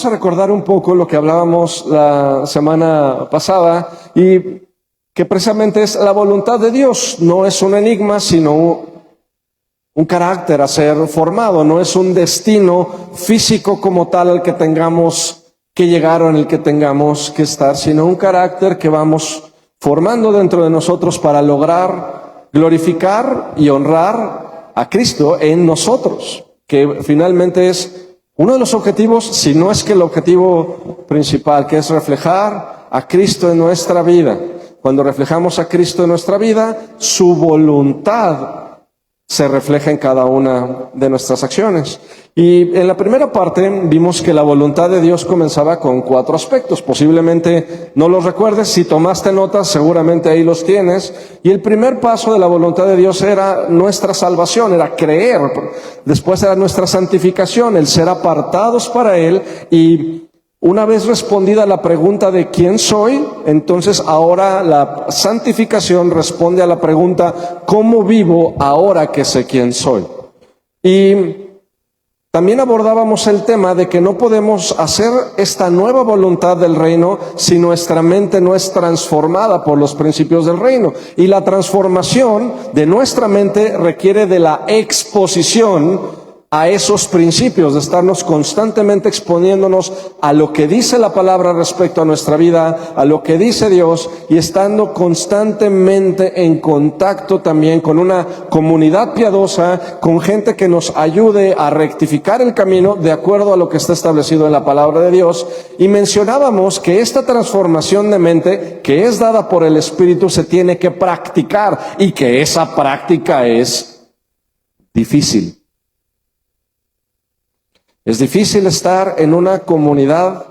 vamos a recordar un poco lo que hablábamos la semana pasada y que precisamente es la voluntad de Dios. No es un enigma, sino un carácter a ser formado. No es un destino físico como tal al que tengamos que llegar o en el que tengamos que estar, sino un carácter que vamos formando dentro de nosotros para lograr glorificar y honrar a Cristo en nosotros, que finalmente es uno de los objetivos, si no es que el objetivo principal, que es reflejar a Cristo en nuestra vida. Cuando reflejamos a Cristo en nuestra vida, su voluntad se refleja en cada una de nuestras acciones. Y en la primera parte vimos que la voluntad de Dios comenzaba con 4 aspectos. Posiblemente no los recuerdes, si tomaste notas seguramente ahí los tienes. Y el primer paso de la voluntad de Dios era nuestra salvación, era creer. Después era nuestra santificación, el ser apartados para Él. Y una vez respondida la pregunta de quién soy, entonces ahora la santificación responde a la pregunta ¿cómo vivo ahora que sé quién soy? Y también abordábamos el tema de que no podemos hacer esta nueva voluntad del reino si nuestra mente no es transformada por los principios del reino. Y la transformación de nuestra mente requiere de la exposición a esos principios, de estarnos constantemente exponiéndonos a lo que dice la palabra respecto a nuestra vida, a lo que dice Dios, y estando constantemente en contacto también con una comunidad piadosa, con gente que nos ayude a rectificar el camino de acuerdo a lo que está establecido en la palabra de Dios. Y mencionábamos que esta transformación de mente, que es dada por el Espíritu, se tiene que practicar, y que esa práctica es difícil. Es difícil estar en una comunidad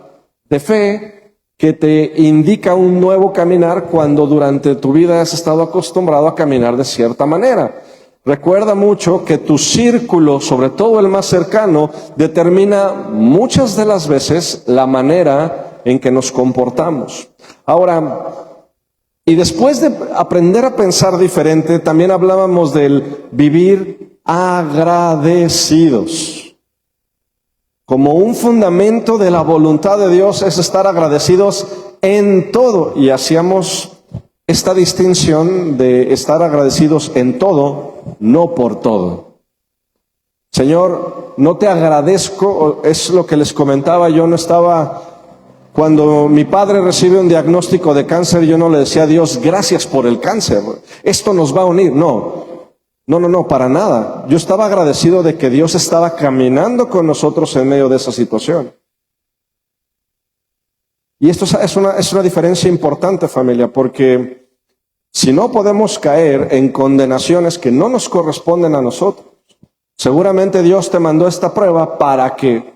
de fe que te indica un nuevo caminar cuando durante tu vida has estado acostumbrado a caminar de cierta manera. Recuerda mucho que tu círculo, sobre todo el más cercano, determina muchas de las veces la manera en que nos comportamos. Ahora, y después de aprender a pensar diferente, también hablábamos del vivir agradecidos. Como un fundamento de la voluntad de Dios es estar agradecidos en todo. Y hacíamos esta distinción de estar agradecidos en todo, no por todo. Señor, no te agradezco, es lo que les comentaba, yo no estaba, cuando mi padre recibe un diagnóstico de cáncer, yo no le decía a Dios, gracias por el cáncer, esto nos va a unir, no, para nada. Yo estaba agradecido de que Dios estaba caminando con nosotros en medio de esa situación. Y esto es una diferencia importante, familia, porque si no podemos caer en condenaciones que no nos corresponden a nosotros, seguramente Dios te mandó esta prueba para que,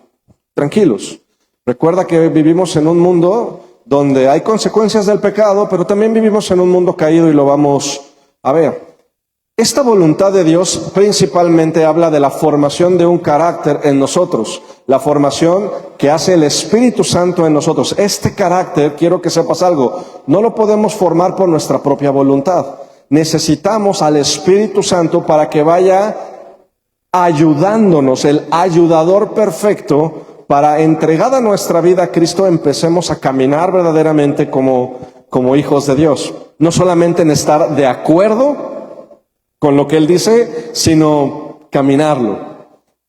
tranquilos, recuerda que vivimos en un mundo donde hay consecuencias del pecado, pero también vivimos en un mundo caído y lo vamos a ver. Esta voluntad de Dios principalmente habla de la formación de un carácter en nosotros, la formación que hace el Espíritu Santo en nosotros. Este carácter, quiero que sepas algo, no lo podemos formar por nuestra propia voluntad. Necesitamos al Espíritu Santo para que vaya ayudándonos, el ayudador perfecto, para entregada nuestra vida a Cristo empecemos a caminar verdaderamente como hijos de Dios. No solamente en estar de acuerdo con lo que Él dice, sino caminarlo.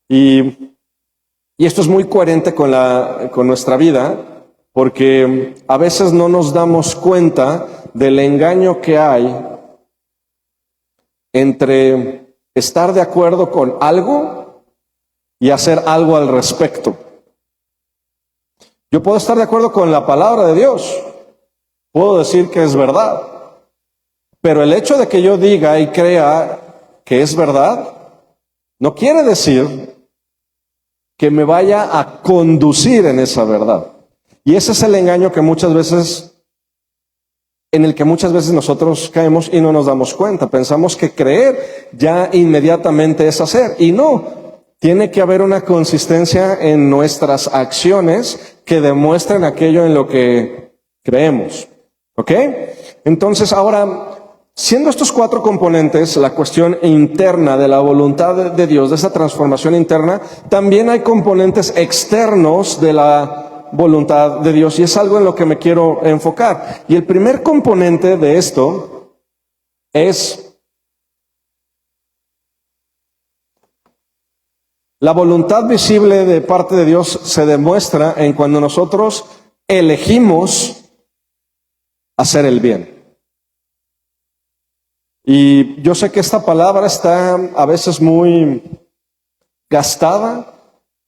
Y esto es muy coherente con nuestra vida, porque a veces no nos damos cuenta del engaño que hay entre estar de acuerdo con algo y hacer algo al respecto. Yo puedo estar de acuerdo con la palabra de Dios, puedo decir que es verdad, pero el hecho de que yo diga y crea que es verdad, no quiere decir que me vaya a conducir en esa verdad. Y ese es el engaño que en el que muchas veces nosotros caemos y no nos damos cuenta. Pensamos que creer ya inmediatamente es hacer. Y no, tiene que haber una consistencia en nuestras acciones que demuestren aquello en lo que creemos. ¿Ok? Entonces ahora, siendo estos 4 componentes, la cuestión interna de la voluntad de Dios, de esa transformación interna, también hay componentes externos de la voluntad de Dios, y es algo en lo que me quiero enfocar. Y el primer componente de esto es la voluntad visible de parte de Dios. Se demuestra en cuando nosotros elegimos hacer el bien. Y yo sé que esta palabra está a veces muy gastada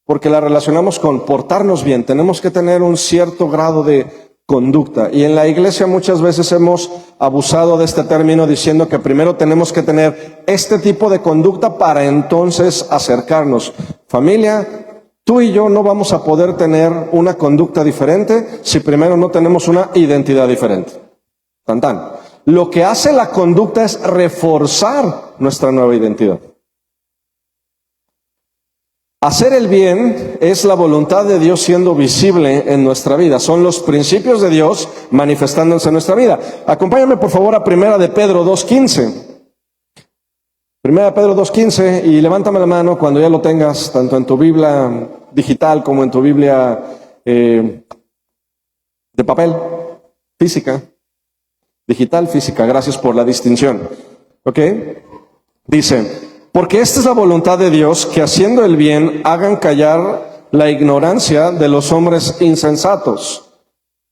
porque la relacionamos con portarnos bien. Tenemos que tener un cierto grado de conducta. Y en la iglesia muchas veces hemos abusado de este término diciendo que primero tenemos que tener este tipo de conducta para entonces acercarnos. Familia, tú y yo no vamos a poder tener una conducta diferente si primero no tenemos una identidad diferente. Tan tan. Lo que hace la conducta es reforzar nuestra nueva identidad. Hacer el bien es la voluntad de Dios siendo visible en nuestra vida. Son los principios de Dios manifestándose en nuestra vida. Acompáñame por favor a Primera de Pedro 2:15. Primera de Pedro 2:15, y levántame la mano cuando ya lo tengas, tanto en tu Biblia digital como en tu Biblia de papel, física. Digital, física, gracias por la distinción. ¿Ok? Dice, porque esta es la voluntad de Dios, que haciendo el bien hagan callar la ignorancia de los hombres insensatos.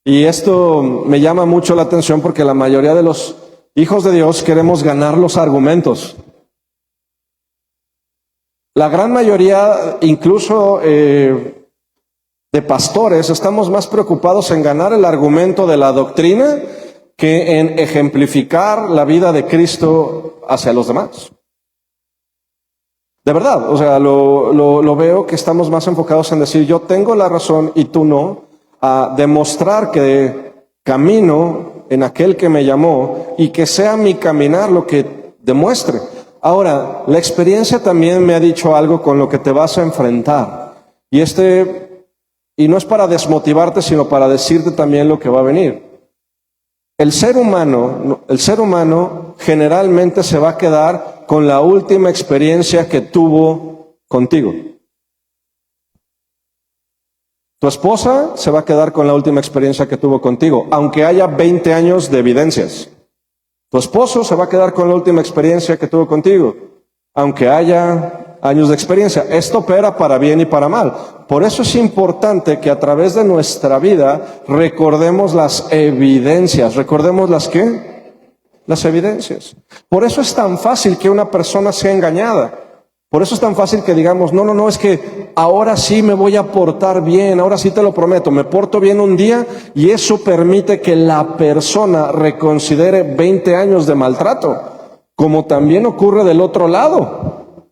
Y esto me llama mucho la atención porque la mayoría de los hijos de Dios queremos ganar los argumentos. La gran mayoría, incluso de pastores, estamos más preocupados en ganar el argumento de la doctrina que en ejemplificar la vida de Cristo hacia los demás. De verdad, o sea, lo veo que estamos más enfocados en decir yo tengo la razón y tú no, a demostrar que camino en aquel que me llamó y que sea mi caminar lo que demuestre. Ahora, la experiencia también me ha dicho algo con lo que te vas a enfrentar. Y no es para desmotivarte, sino para decirte también lo que va a venir. El ser humano generalmente se va a quedar con la última experiencia que tuvo contigo. Tu esposa se va a quedar con la última experiencia que tuvo contigo, aunque haya 20 años de evidencias. Tu esposo se va a quedar con la última experiencia que tuvo contigo, aunque haya años de experiencia. Esto opera para bien y para mal. Por eso es importante que a través de nuestra vida recordemos las evidencias. ¿Recordemos las qué? Las evidencias. Por eso es tan fácil que una persona sea engañada. Por eso es tan fácil que digamos, no, es que ahora sí me voy a portar bien, ahora sí te lo prometo, me porto bien un día, y eso permite que la persona reconsidere 20 años de maltrato, como también ocurre del otro lado.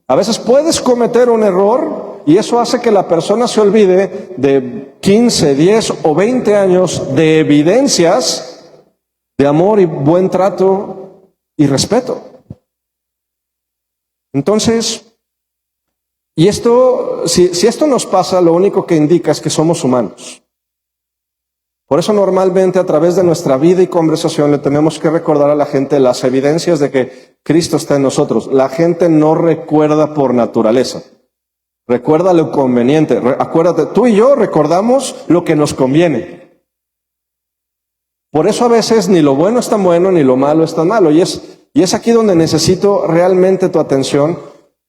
A veces puedes cometer un error y eso hace que la persona se olvide de 15, 10 o 20 años de evidencias de amor y buen trato y respeto. Entonces, y esto, si esto nos pasa, lo único que indica es que somos humanos. Por eso normalmente a través de nuestra vida y conversación le tenemos que recordar a la gente las evidencias de que Cristo está en nosotros. La gente no recuerda por naturaleza. Recuerda lo conveniente. Acuérdate, tú y yo recordamos lo que nos conviene. Por eso a veces ni lo bueno es tan bueno ni lo malo es tan malo. Y es aquí donde necesito realmente tu atención.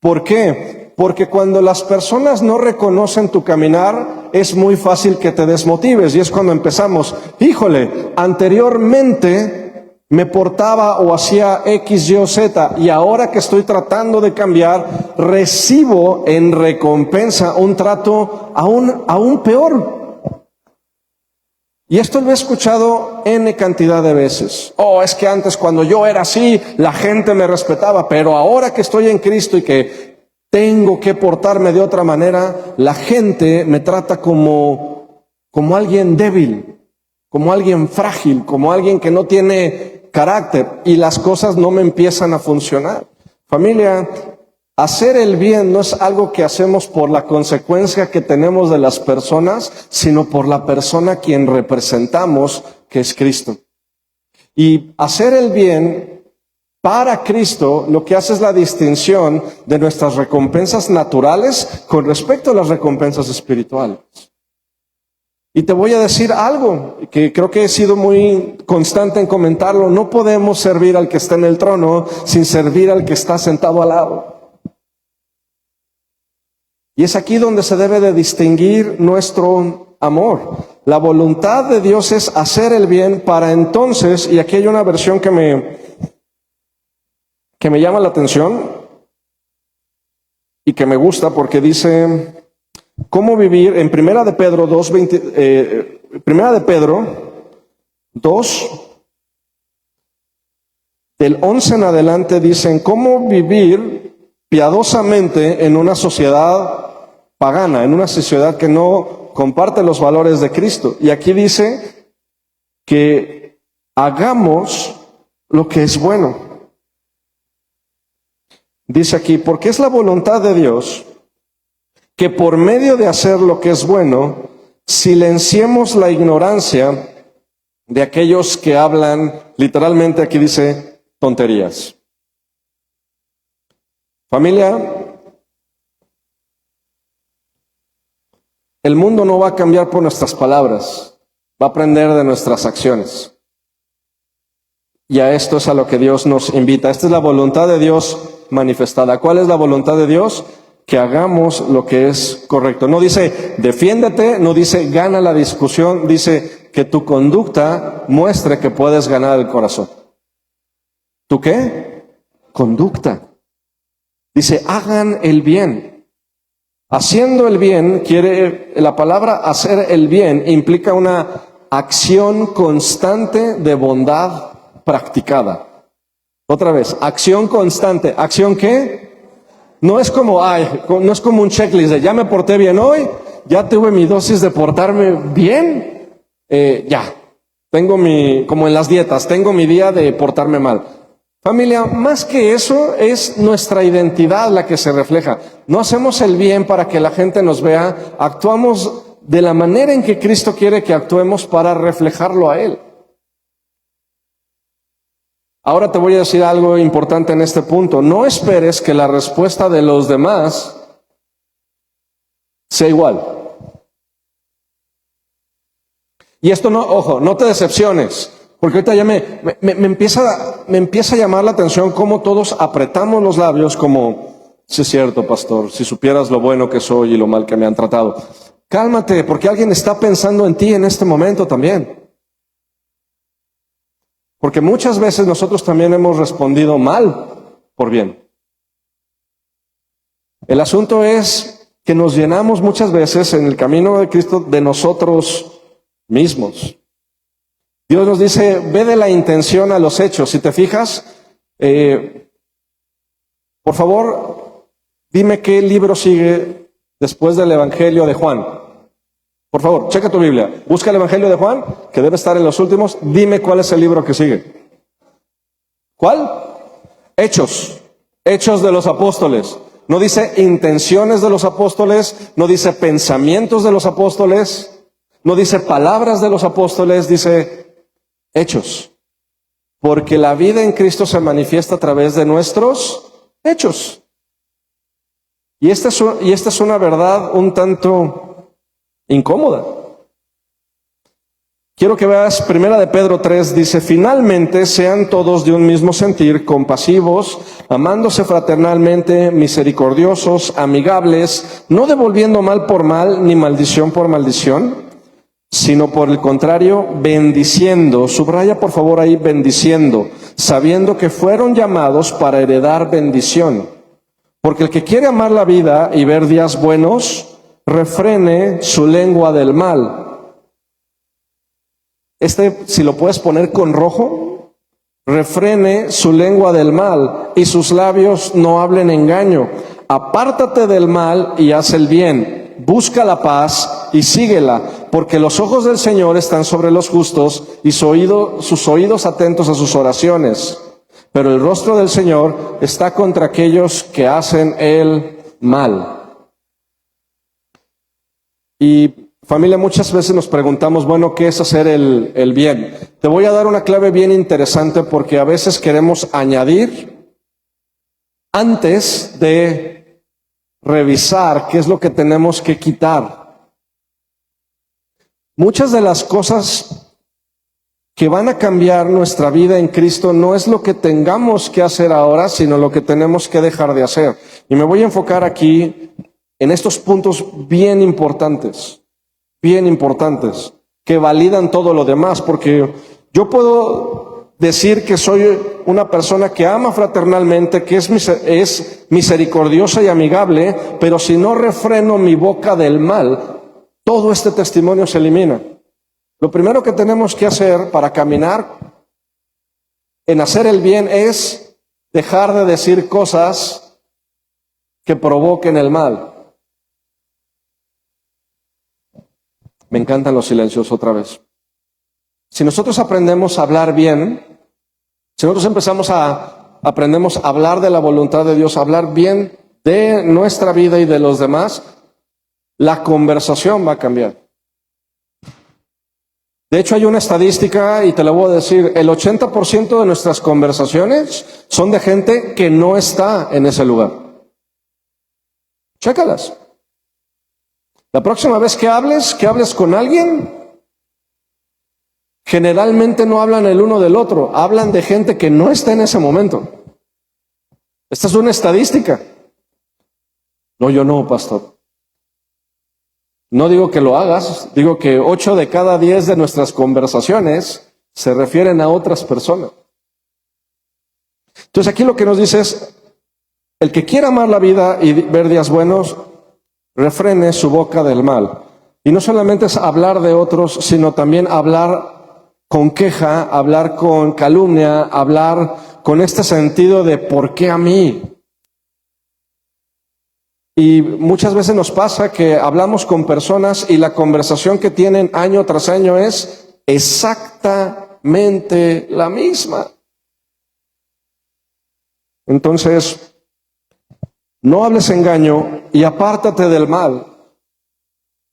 ¿Por qué? Porque cuando las personas no reconocen tu caminar, es muy fácil que te desmotives. Y es cuando empezamos, híjole, anteriormente me portaba o hacía X, Y o Z, y ahora que estoy tratando de cambiar, recibo en recompensa un trato aún peor. Y esto lo he escuchado N cantidad de veces. Es que antes cuando yo era así, la gente me respetaba, pero ahora que estoy en Cristo y que tengo que portarme de otra manera, la gente me trata como alguien débil, como alguien frágil, como alguien que no tiene carácter, y las cosas no me empiezan a funcionar. Familia, hacer el bien no es algo que hacemos por la consecuencia que tenemos de las personas, sino por la persona a quien representamos, que es Cristo. Y hacer el bien para Cristo lo que hace es la distinción de nuestras recompensas naturales con respecto a las recompensas espirituales. Y te voy a decir algo que creo que he sido muy constante en comentarlo. No podemos servir al que está en el trono sin servir al que está sentado al lado. Y es aquí donde se debe de distinguir nuestro amor. La voluntad de Dios es hacer el bien para entonces, y aquí hay una versión que me llama la atención y que me gusta porque dice cómo vivir en Primera de Pedro 2, Primera de Pedro 2, del 11 en adelante dicen cómo vivir piadosamente en una sociedad pagana, en una sociedad que no comparte los valores de Cristo. Y aquí dice que hagamos lo que es bueno. Dice aquí, porque es la voluntad de Dios que por medio de hacer lo que es bueno, silenciemos la ignorancia de aquellos que hablan, literalmente aquí dice, tonterías. Familia, el mundo no va a cambiar por nuestras palabras, va a aprender de nuestras acciones. Y a esto es a lo que Dios nos invita. Esta es la voluntad de Dios manifestada. ¿Cuál es la voluntad de Dios? Que hagamos lo que es correcto. No dice defiéndete, no dice gana la discusión, dice que tu conducta muestre que puedes ganar el corazón. ¿Tú qué? Conducta. Dice hagan el bien. Haciendo el bien, la palabra hacer el bien implica una acción constante de bondad practicada. Otra vez, acción constante. ¿Acción qué? No es como, no es como un checklist de ya me porté bien hoy, ya tuve mi dosis de portarme bien, ya. Tengo como en las dietas, tengo mi día de portarme mal. Familia, más que eso es nuestra identidad la que se refleja. No hacemos el bien para que la gente nos vea, actuamos de la manera en que Cristo quiere que actuemos para reflejarlo a Él. Ahora te voy a decir algo importante en este punto. No esperes que la respuesta de los demás sea igual. Y esto no, ojo, no te decepciones, porque ahorita ya me empieza a llamar la atención cómo todos apretamos los labios como, sí es cierto, pastor, si supieras lo bueno que soy y lo mal que me han tratado. Cálmate, porque alguien está pensando en ti en este momento también. Porque muchas veces nosotros también hemos respondido mal por bien. El asunto es que nos llenamos muchas veces en el camino de Cristo de nosotros mismos. Dios nos dice, ve de la intención a los hechos. Si te fijas, por favor, dime qué libro sigue después del Evangelio de Juan. Por favor, checa tu Biblia. Busca el Evangelio de Juan, que debe estar en los últimos. Dime cuál es el libro que sigue. ¿Cuál? Hechos. Hechos de los apóstoles. No dice intenciones de los apóstoles, no dice pensamientos de los apóstoles, no dice palabras de los apóstoles, dice hechos. Porque la vida en Cristo se manifiesta a través de nuestros hechos. Y esta es una verdad un tanto incómoda. Quiero que veas, Primera de Pedro 3, dice, finalmente sean todos de un mismo sentir, compasivos, amándose fraternalmente, misericordiosos, amigables, no devolviendo mal por mal, ni maldición por maldición, sino por el contrario, bendiciendo, subraya por favor ahí, bendiciendo, sabiendo que fueron llamados para heredar bendición. Porque el que quiere amar la vida y ver días buenos, refrene su lengua del mal. Si lo puedes poner con rojo, refrene su lengua del mal y sus labios no hablen engaño. Apártate del mal y haz el bien. Busca la paz y síguela, porque los ojos del Señor están sobre los justos y sus oídos atentos a sus oraciones. Pero el rostro del Señor está contra aquellos que hacen el mal. Y familia, muchas veces nos preguntamos, bueno, ¿qué es hacer el bien? Te voy a dar una clave bien interesante porque a veces queremos añadir antes de revisar qué es lo que tenemos que quitar. Muchas de las cosas que van a cambiar nuestra vida en Cristo no es lo que tengamos que hacer ahora, sino lo que tenemos que dejar de hacer. Y me voy a enfocar aquí en estos puntos bien importantes, que validan todo lo demás, porque yo puedo decir que soy una persona que ama fraternalmente, que es misericordiosa y amigable, pero si no refreno mi boca del mal, todo este testimonio se elimina. Lo primero que tenemos que hacer para caminar en hacer el bien es dejar de decir cosas que provoquen el mal. Me encantan los silencios otra vez. Si nosotros aprendemos a hablar bien, si nosotros aprendemos a hablar de la voluntad de Dios, a hablar bien de nuestra vida y de los demás, la conversación va a cambiar. De hecho, hay una estadística, y te la voy a decir, el 80% de nuestras conversaciones son de gente que no está en ese lugar. Chécalas. La próxima vez que hables con alguien, generalmente no hablan el uno del otro, hablan de gente que no está en ese momento. Esta es una estadística. No, yo no, pastor. No digo que lo hagas, digo que 8 de cada 10 de nuestras conversaciones se refieren a otras personas. Entonces aquí lo que nos dice es, el que quiera amar la vida y ver días buenos, refrene su boca del mal. Y no solamente es hablar de otros, sino también hablar con queja, hablar con calumnia, hablar con este sentido de ¿por qué a mí? Y muchas veces nos pasa que hablamos con personas y la conversación que tienen año tras año es exactamente la misma. Entonces, no hables engaño y apártate del mal.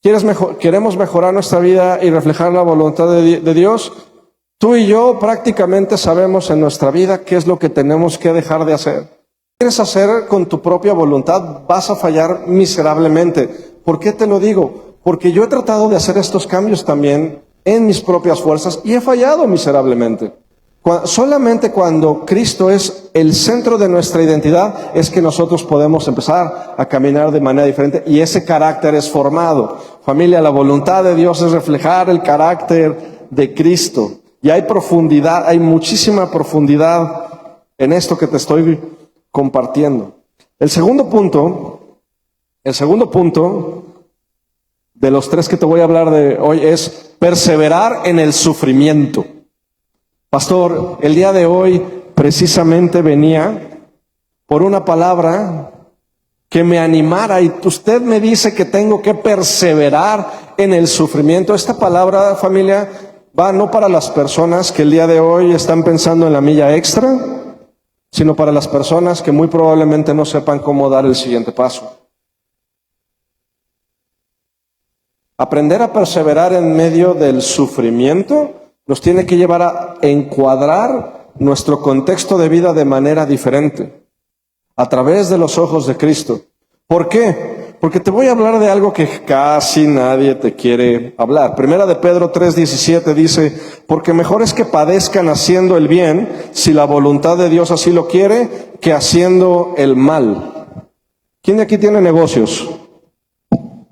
¿Queremos mejorar nuestra vida y reflejar la voluntad de Dios? Tú y yo prácticamente sabemos en nuestra vida qué es lo que tenemos que dejar de hacer. Quieres hacer con tu propia voluntad, vas a fallar miserablemente. ¿Por qué te lo digo? Porque yo he tratado de hacer estos cambios también en mis propias fuerzas y he fallado miserablemente. Solamente cuando Cristo es el centro de nuestra identidad es que nosotros podemos empezar a caminar de manera diferente y ese carácter es formado. Familia, la voluntad de Dios es reflejar el carácter de Cristo. Y hay profundidad, hay muchísima profundidad en esto que te estoy compartiendo. El segundo punto de los 3 que te voy a hablar de hoy es perseverar en el sufrimiento. Pastor, el día de hoy precisamente venía por una palabra que me animara y usted me dice que tengo que perseverar en el sufrimiento. Esta palabra, familia, va no para las personas que el día de hoy están pensando en la milla extra, sino para las personas que muy probablemente no sepan cómo dar el siguiente paso. Aprender a perseverar en medio del sufrimiento nos tiene que llevar a encuadrar nuestro contexto de vida de manera diferente, a través de los ojos de Cristo. ¿Por qué? Porque te voy a hablar de algo que casi nadie te quiere hablar. Primera de Pedro 3:17 dice, porque mejor es que padezcan haciendo el bien, si la voluntad de Dios así lo quiere, que haciendo el mal. ¿Quién de aquí tiene negocios?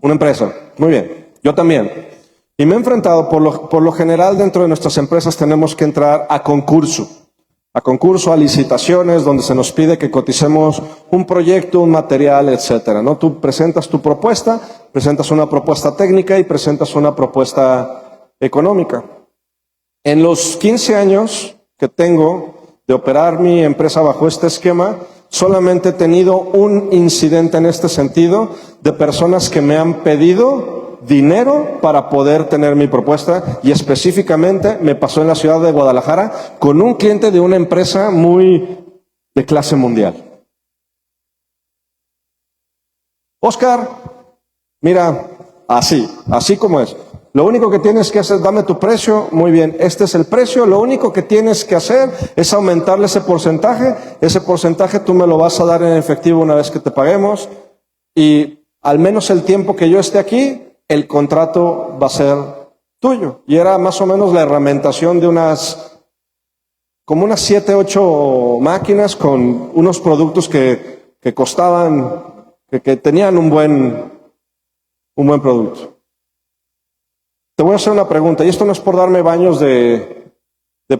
Una empresa. Muy bien. Yo también. Y me he enfrentado, por lo general dentro de nuestras empresas tenemos que entrar a concurso, a licitaciones donde se nos pide que coticemos un proyecto, un material, etcétera, ¿no? Tú presentas tu propuesta, presentas una propuesta técnica y presentas una propuesta económica. En los 15 años que tengo de operar mi empresa bajo este esquema, solamente he tenido un incidente en este sentido de personas que me han pedido dinero para poder tener mi propuesta y específicamente me pasó en la ciudad de Guadalajara con un cliente de una empresa muy de clase mundial. Oscar, mira, así como es. Lo único que tienes que hacer, dame tu precio, muy bien, este es el precio, lo único que tienes que hacer es aumentarle ese porcentaje tú me lo vas a dar en efectivo una vez que te paguemos y al menos el tiempo que yo esté aquí, el contrato va a ser tuyo. Y era más o menos la herramentación de como unas 7, 8 máquinas con unos productos que costaban, que tenían un buen producto. Te voy a hacer una pregunta, y esto no es por darme baños de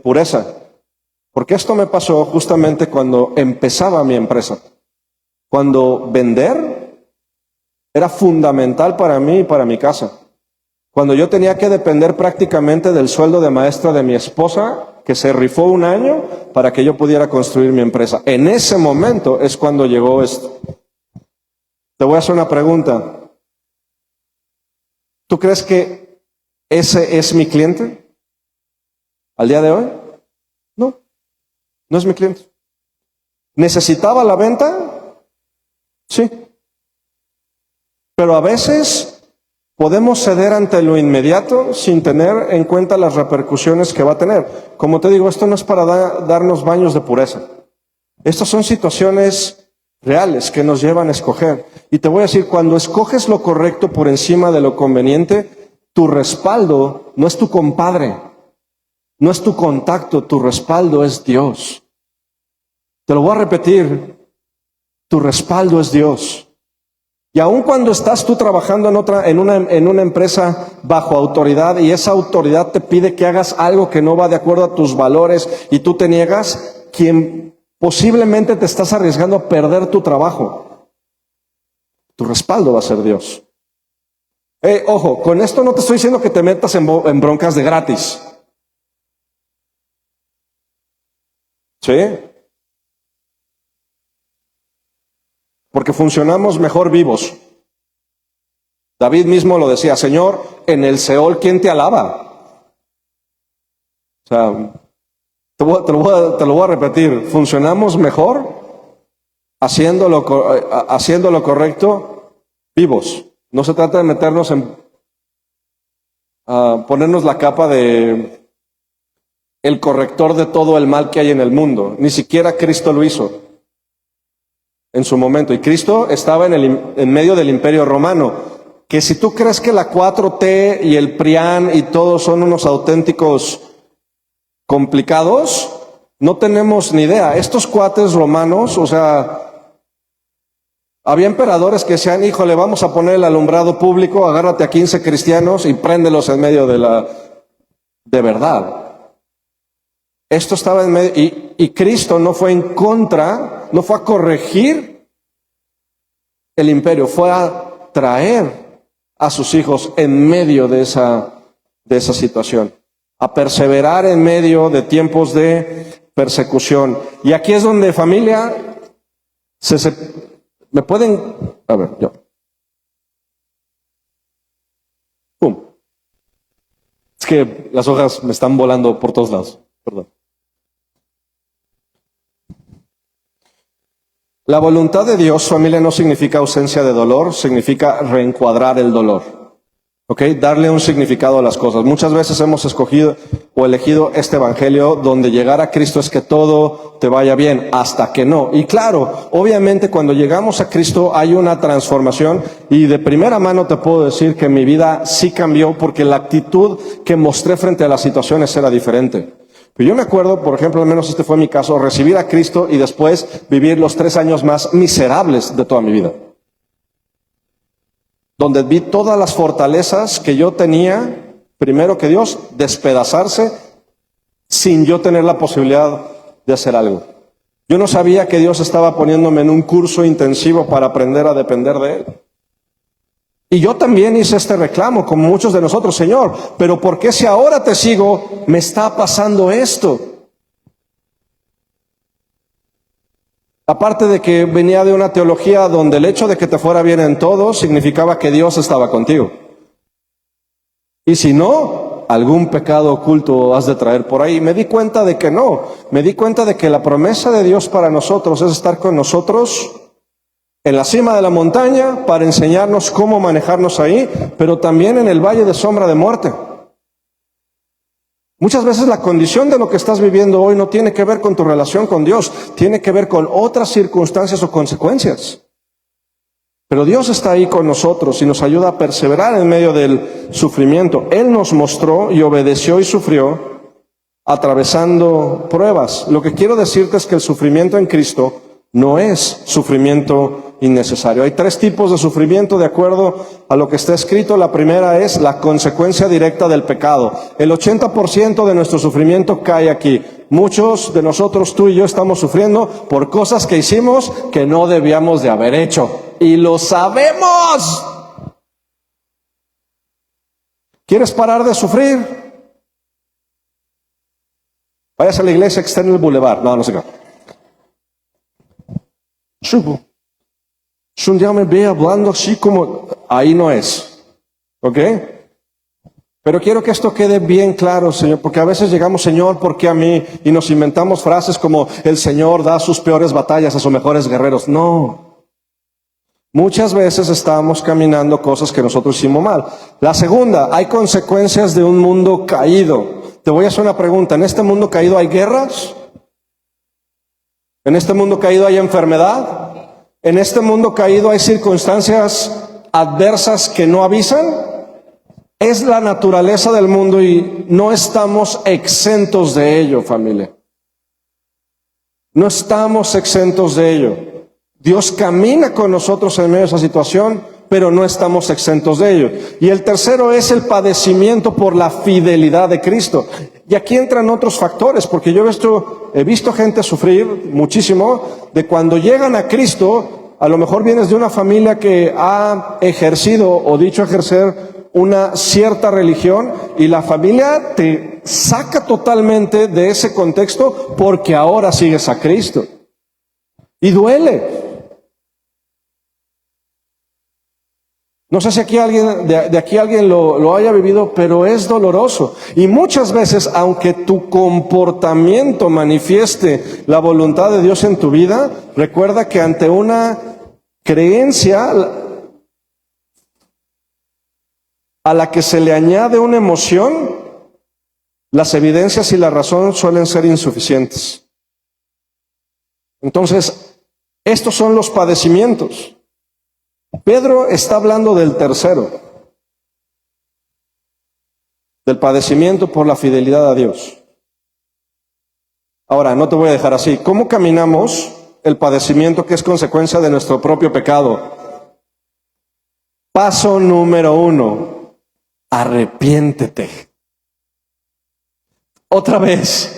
pureza, porque esto me pasó justamente cuando empezaba mi empresa. Cuando vender era fundamental para mí y para mi casa. Cuando yo tenía que depender prácticamente del sueldo de maestra de mi esposa, que se rifó un año para que yo pudiera construir mi empresa. En ese momento es cuando llegó esto. Te voy a hacer una pregunta. ¿Tú crees que ese es mi cliente al día de hoy? No, no es mi cliente. ¿Necesitaba la venta? Sí. Pero a veces podemos ceder ante lo inmediato sin tener en cuenta las repercusiones que va a tener. Como te digo, esto no es para darnos baños de pureza. Estas son situaciones reales que nos llevan a escoger. Y te voy a decir, cuando escoges lo correcto por encima de lo conveniente, tu respaldo no es tu compadre, no es tu contacto, tu respaldo es Dios. Te lo voy a repetir, tu respaldo es Dios. Y aun cuando estás tú trabajando en una empresa bajo autoridad y esa autoridad te pide que hagas algo que no va de acuerdo a tus valores y tú te niegas, quien posiblemente te estás arriesgando a perder tu trabajo. Tu respaldo va a ser Dios. Ojo, con esto no te estoy diciendo que te metas en broncas de gratis. ¿Sí? Porque funcionamos mejor vivos. David mismo lo decía, Señor, en el Seol, ¿quién te alaba? O sea, te lo voy a repetir, funcionamos mejor haciendo lo correcto vivos. No se trata de meternos ponernos la capa de el corrector de todo el mal que hay en el mundo. Ni siquiera Cristo lo hizo en su momento. Y Cristo estaba en medio del Imperio Romano. Que si tú crees que la 4T y el PRIAN y todos son unos auténticos complicados, no tenemos ni idea. Estos cuates romanos, o sea, había emperadores que decían, híjole, vamos a poner el alumbrado público, agárrate a 15 cristianos y préndelos en medio de verdad. Esto estaba en medio, y Cristo no fue en contra, no fue a corregir el imperio, fue a traer a sus hijos en medio de esa situación, a perseverar en medio de tiempos de persecución. Y aquí es donde, familia, me pueden, a ver, yo. ¡Pum! Es que las hojas me están volando por todos lados, perdón. La voluntad de Dios, familia, no significa ausencia de dolor, significa reencuadrar el dolor. ¿Ok? Darle un significado a las cosas. Muchas veces hemos escogido o elegido este evangelio donde llegar a Cristo es que todo te vaya bien, hasta que no. Y claro, obviamente cuando llegamos a Cristo hay una transformación y de primera mano te puedo decir que mi vida sí cambió porque la actitud que mostré frente a las situaciones era diferente. Pero yo me acuerdo, por ejemplo, al menos este fue mi caso, recibir a Cristo y después vivir los 3 años más miserables de toda mi vida. Donde vi todas las fortalezas que yo tenía, primero que Dios, despedazarse sin yo tener la posibilidad de hacer algo. Yo no sabía que Dios estaba poniéndome en un curso intensivo para aprender a depender de Él. Y yo también hice este reclamo, como muchos de nosotros, Señor, pero ¿por qué si ahora te sigo, me está pasando esto? Aparte de que venía de una teología donde el hecho de que te fuera bien en todo significaba que Dios estaba contigo. Y si no, algún pecado oculto has de traer por ahí. Me di cuenta de que no. Me di cuenta de que la promesa de Dios para nosotros es estar con nosotros en la cima de la montaña para enseñarnos cómo manejarnos ahí, pero también en el valle de sombra de muerte. Muchas veces la condición de lo que estás viviendo hoy no tiene que ver con tu relación con Dios, tiene que ver con otras circunstancias o consecuencias. Pero Dios está ahí con nosotros y nos ayuda a perseverar en medio del sufrimiento. Él nos mostró y obedeció y sufrió atravesando pruebas. Lo que quiero decirte es que el sufrimiento en Cristo no es sufrimiento innecesario. Hay 3 tipos de sufrimiento de acuerdo a lo que está escrito. La primera es la consecuencia directa del pecado. El 80% de nuestro sufrimiento cae aquí. Muchos de nosotros, tú y yo, estamos sufriendo por cosas que hicimos que no debíamos de haber hecho. Y lo sabemos. ¿Quieres parar de sufrir? Vayas a la iglesia que está en el bulevar. No sé qué. Un día me ve hablando así como, ahí no es. ¿Ok? Pero quiero que esto quede bien claro, Señor, porque a veces llegamos, Señor, ¿por qué a mí? Y nos inventamos frases como, el Señor da sus peores batallas a sus mejores guerreros. No. Muchas veces estamos caminando cosas que nosotros hicimos mal. La segunda, hay consecuencias de un mundo caído. Te voy a hacer una pregunta. ¿En este mundo caído hay guerras? ¿En este mundo caído hay enfermedad? ¿En este mundo caído hay circunstancias adversas que no avisan? Es la naturaleza del mundo y no estamos exentos de ello, familia. No estamos exentos de ello. Dios camina con nosotros en medio de esa situación, pero no estamos exentos de ello. Y el tercero es el padecimiento por la fidelidad de Cristo. Y aquí entran otros factores, porque yo he visto gente sufrir muchísimo de cuando llegan a Cristo. A lo mejor vienes de una familia que ha ejercido o dicho ejercer una cierta religión y la familia te saca totalmente de ese contexto porque ahora sigues a Cristo. Y duele. No sé si aquí alguien, de aquí alguien lo haya vivido, pero es doloroso. Y muchas veces, aunque tu comportamiento manifieste la voluntad de Dios en tu vida, recuerda que ante una creencia a la que se le añade una emoción, las evidencias y la razón suelen ser insuficientes. Entonces, estos son los padecimientos. Pedro está hablando del tercero, del padecimiento por la fidelidad a Dios. Ahora, no te voy a dejar así. ¿Cómo caminamos el padecimiento que es consecuencia de nuestro propio pecado? Paso número 1, arrepiéntete. Otra vez.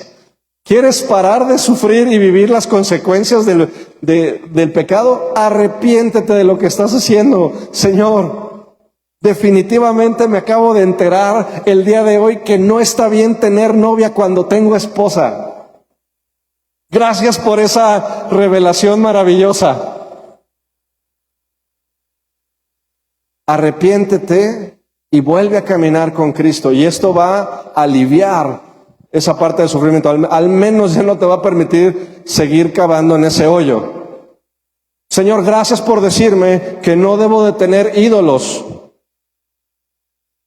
¿Quieres parar de sufrir y vivir las consecuencias del pecado? Arrepiéntete de lo que estás haciendo. Señor, definitivamente me acabo de enterar el día de hoy que no está bien tener novia cuando tengo esposa. Gracias por esa revelación maravillosa. Arrepiéntete y vuelve a caminar con Cristo. Y esto va a aliviar esa parte del sufrimiento. Al menos ya no te va a permitir seguir cavando en ese hoyo. Señor, gracias por decirme que no debo de tener ídolos.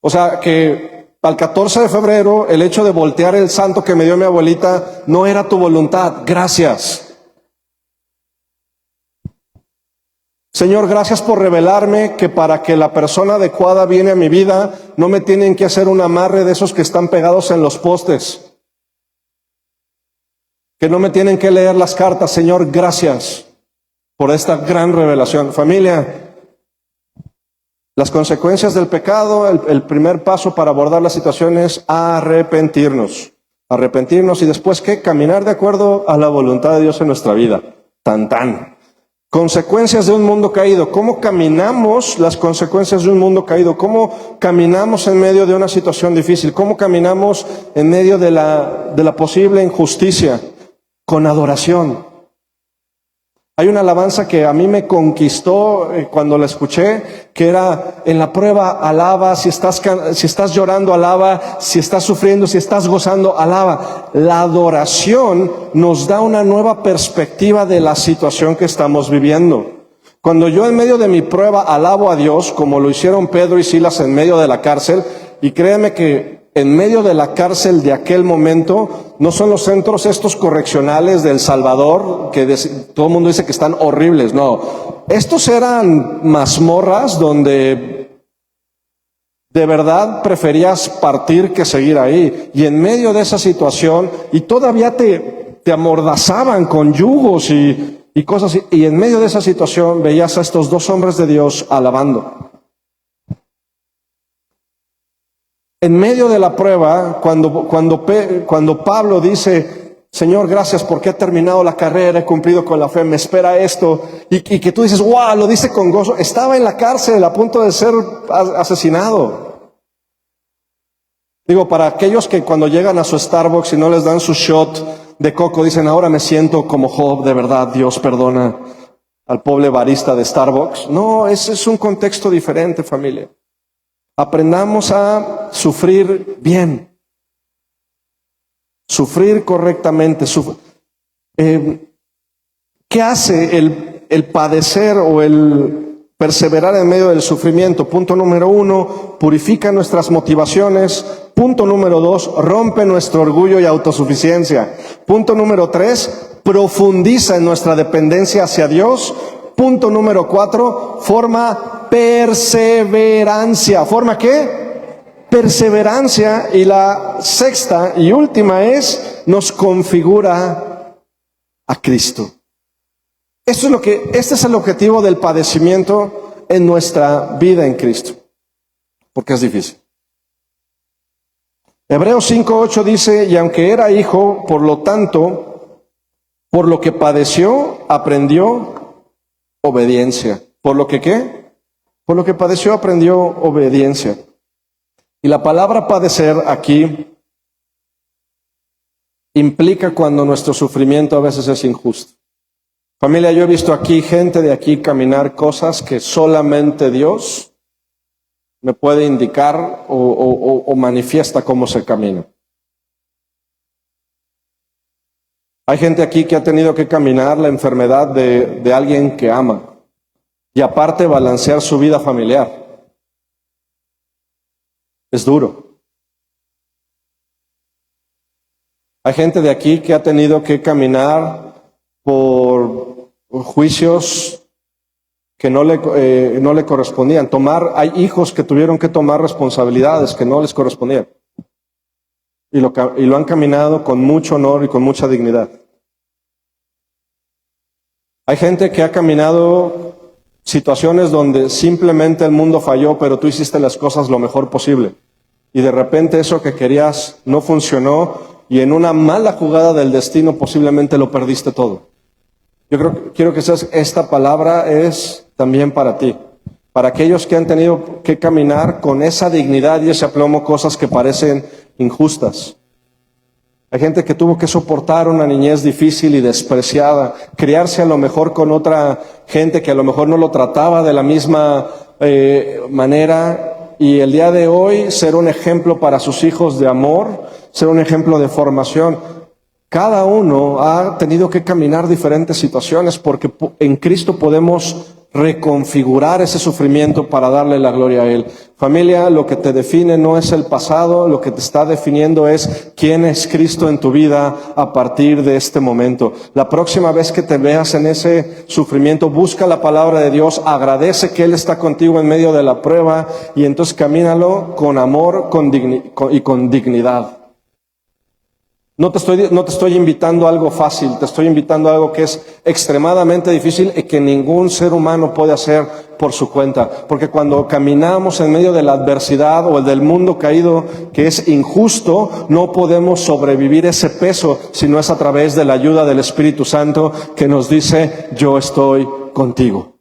O sea, que al 14 de febrero el hecho de voltear el santo que me dio mi abuelita no era tu voluntad. Gracias. Señor, gracias por revelarme que para que la persona adecuada viene a mi vida, no me tienen que hacer un amarre de esos que están pegados en los postes. Que no me tienen que leer las cartas. Señor, gracias por esta gran revelación. Familia, las consecuencias del pecado, el primer paso para abordar la situación es arrepentirnos. Arrepentirnos y después, ¿qué? Caminar de acuerdo a la voluntad de Dios en nuestra vida. Tan tan. Consecuencias de un mundo caído. ¿Cómo caminamos las consecuencias de un mundo caído? ¿Cómo caminamos en medio de una situación difícil? ¿Cómo caminamos en medio de la posible injusticia? Con adoración. Hay una alabanza que a mí me conquistó cuando la escuché, que era: en la prueba alaba, si estás llorando alaba, si estás sufriendo, si estás gozando alaba. La adoración nos da una nueva perspectiva de la situación que estamos viviendo. Cuando yo en medio de mi prueba alabo a Dios, como lo hicieron Pedro y Silas en medio de la cárcel, y créeme que en medio de la cárcel de aquel momento, no son los centros estos correccionales de El Salvador, que todo el mundo dice que están horribles, no. estos eran mazmorras donde de verdad preferías partir que seguir ahí. Y en medio de esa situación, y todavía te amordazaban con yugos y cosas así, y en medio de esa situación veías a estos dos hombres de Dios alabando. En medio de la prueba, cuando Pablo dice, Señor, gracias porque he terminado la carrera, he cumplido con la fe, me espera esto, y que tú dices, wow, lo dice con gozo, estaba en la cárcel a punto de ser asesinado. Digo, para aquellos que cuando llegan a su Starbucks y no les dan su shot de coco, dicen, ahora me siento como Job, de verdad, Dios perdona al pobre barista de Starbucks. No, ese es un contexto diferente, familia. Aprendamos a sufrir bien, sufrir correctamente. ¿Qué hace el padecer o el perseverar en medio del sufrimiento? Punto número 1, purifica nuestras motivaciones. Punto número 2, rompe nuestro orgullo y autosuficiencia. Punto número 3, profundiza en nuestra dependencia hacia Dios. Punto número 4, forma perseverancia. ¿Forma qué? Perseverancia. Y la sexta y última es, nos configura a Cristo. Este es el objetivo del padecimiento en nuestra vida en Cristo. Porque es difícil. Hebreos 5:8 dice, y aunque era hijo, por lo tanto, por lo que padeció, aprendió obediencia. ¿Por lo que qué? Por lo que padeció, aprendió obediencia. Y la palabra padecer aquí implica cuando nuestro sufrimiento a veces es injusto. Familia, yo he visto aquí gente de aquí caminar cosas que solamente Dios me puede indicar o manifiesta cómo se camina. Hay gente aquí que ha tenido que caminar la enfermedad de alguien que ama y aparte balancear su vida familiar. Es duro. Hay gente de aquí que ha tenido que caminar por juicios que no le correspondían. Hay hijos que tuvieron que tomar responsabilidades que no les correspondían. Y lo han caminado con mucho honor y con mucha dignidad. Hay gente que ha caminado situaciones donde simplemente el mundo falló, pero tú hiciste las cosas lo mejor posible. Y de repente eso que querías no funcionó y en una mala jugada del destino posiblemente lo perdiste todo. Quiero que sepas, esta palabra es también para ti. Para aquellos que han tenido que caminar con esa dignidad y ese aplomo cosas que parecen injustas. Hay gente que tuvo que soportar una niñez difícil y despreciada, criarse a lo mejor con otra gente que a lo mejor no lo trataba de la misma manera, y el día de hoy ser un ejemplo para sus hijos de amor, ser un ejemplo de formación. Cada uno ha tenido que caminar diferentes situaciones porque en Cristo podemos reconfigurar ese sufrimiento para darle la gloria a Él. Familia, lo que te define no es el pasado, lo que te está definiendo es quién es Cristo en tu vida a partir de este momento. La próxima vez que te veas en ese sufrimiento, busca la palabra de Dios, agradece que Él está contigo en medio de la prueba y entonces camínalo con amor y con dignidad. No te estoy invitando a algo fácil, te estoy invitando a algo que es extremadamente difícil y que ningún ser humano puede hacer por su cuenta. Porque cuando caminamos en medio de la adversidad o el del mundo caído que es injusto, no podemos sobrevivir ese peso si no es a través de la ayuda del Espíritu Santo que nos dice, yo estoy contigo.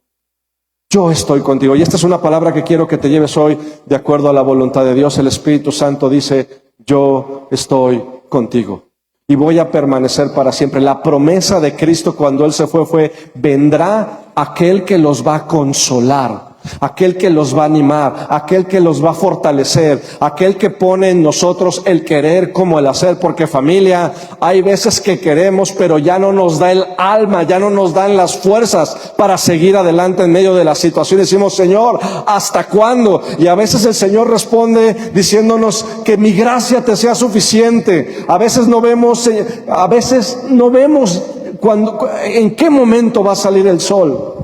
Yo estoy contigo. Y esta es una palabra que quiero que te lleves hoy de acuerdo a la voluntad de Dios. El Espíritu Santo dice, yo estoy contigo y voy a permanecer para siempre. La promesa de Cristo cuando Él se fue, vendrá aquel que los va a consolar, aquel que los va a animar, aquel que los va a fortalecer, aquel que pone en nosotros el querer como el hacer, porque familia, hay veces que queremos, pero ya no nos da el alma, ya no nos dan las fuerzas para seguir adelante en medio de la situación. Decimos, Señor, ¿hasta cuándo? Y a veces el Señor responde diciéndonos que mi gracia te sea suficiente. A veces no vemos en qué momento va a salir el sol.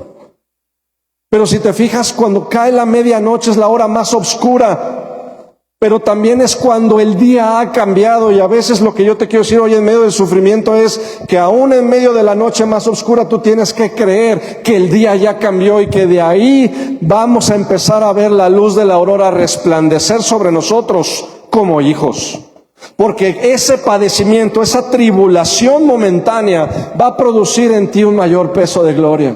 Pero si te fijas, cuando cae la medianoche es la hora más oscura, pero también es cuando el día ha cambiado. Y a veces lo que yo te quiero decir hoy en medio del sufrimiento es que aún en medio de la noche más oscura tú tienes que creer que el día ya cambió y que de ahí vamos a empezar a ver la luz de la aurora resplandecer sobre nosotros como hijos. Porque ese padecimiento, esa tribulación momentánea va a producir en ti un mayor peso de gloria.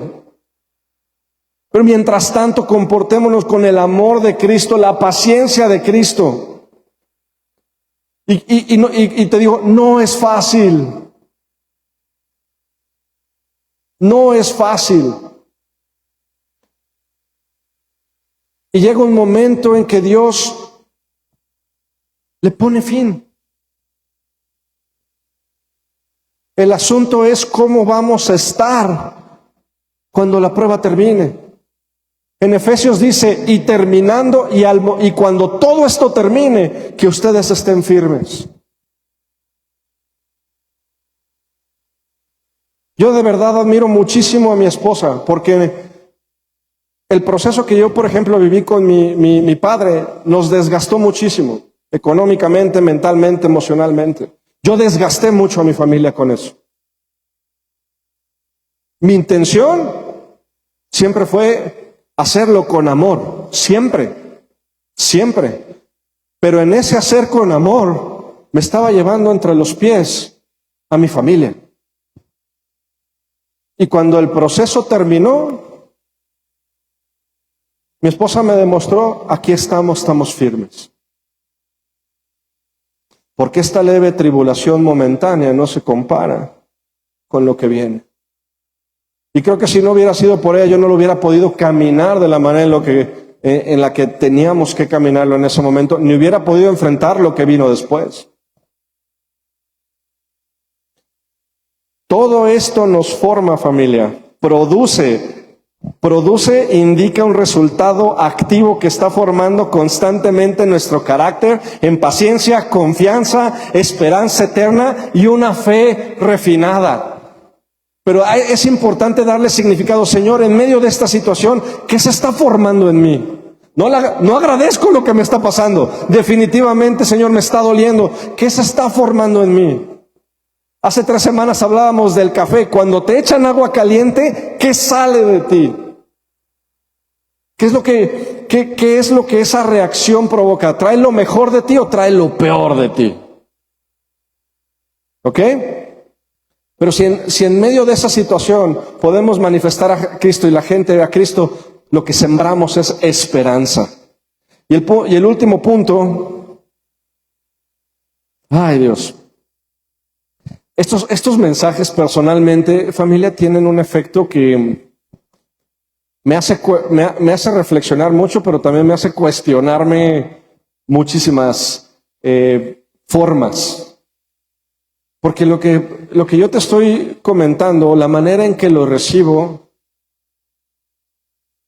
Pero mientras tanto, comportémonos con el amor de Cristo, la paciencia de Cristo. Y te digo, no es fácil. No es fácil. Y llega un momento en que Dios le pone fin. El asunto es cómo vamos a estar cuando la prueba termine. En Efesios dice, y terminando, y cuando todo esto termine, que ustedes estén firmes. Yo de verdad admiro muchísimo a mi esposa, porque el proceso que yo, por ejemplo, viví con mi padre, nos desgastó muchísimo, económicamente, mentalmente, emocionalmente. Yo desgasté mucho a mi familia con eso. Mi intención siempre fue hacerlo con amor, siempre. Pero en ese hacer con amor, me estaba llevando entre los pies a mi familia. Y cuando el proceso terminó, mi esposa me demostró, aquí estamos firmes. Porque esta leve tribulación momentánea no se compara con lo que viene. Y creo que si no hubiera sido por ella, yo no lo hubiera podido caminar de la manera en la que teníamos que caminarlo en ese momento, ni hubiera podido enfrentar lo que vino después. Todo esto nos forma, familia, produce, indica un resultado activo que está formando constantemente nuestro carácter en paciencia, confianza, esperanza eterna y una fe refinada. Pero es importante darle significado, Señor, en medio de esta situación, ¿qué se está formando en mí? No agradezco lo que me está pasando. Definitivamente, Señor, me está doliendo. ¿Qué se está formando en mí? Hace 3 semanas hablábamos del café. Cuando te echan agua caliente, ¿qué sale de ti? ¿Qué es lo que esa reacción provoca? ¿Trae lo mejor de ti o trae lo peor de ti? ¿Ok? Pero si en medio de esa situación podemos manifestar a Cristo y la gente ve a Cristo, lo que sembramos es esperanza. Y el último punto, ay Dios, estos mensajes personalmente, familia, tienen un efecto que me hace reflexionar mucho, pero también me hace cuestionarme muchísimas formas. Porque lo que yo te estoy comentando, la manera en que lo recibo,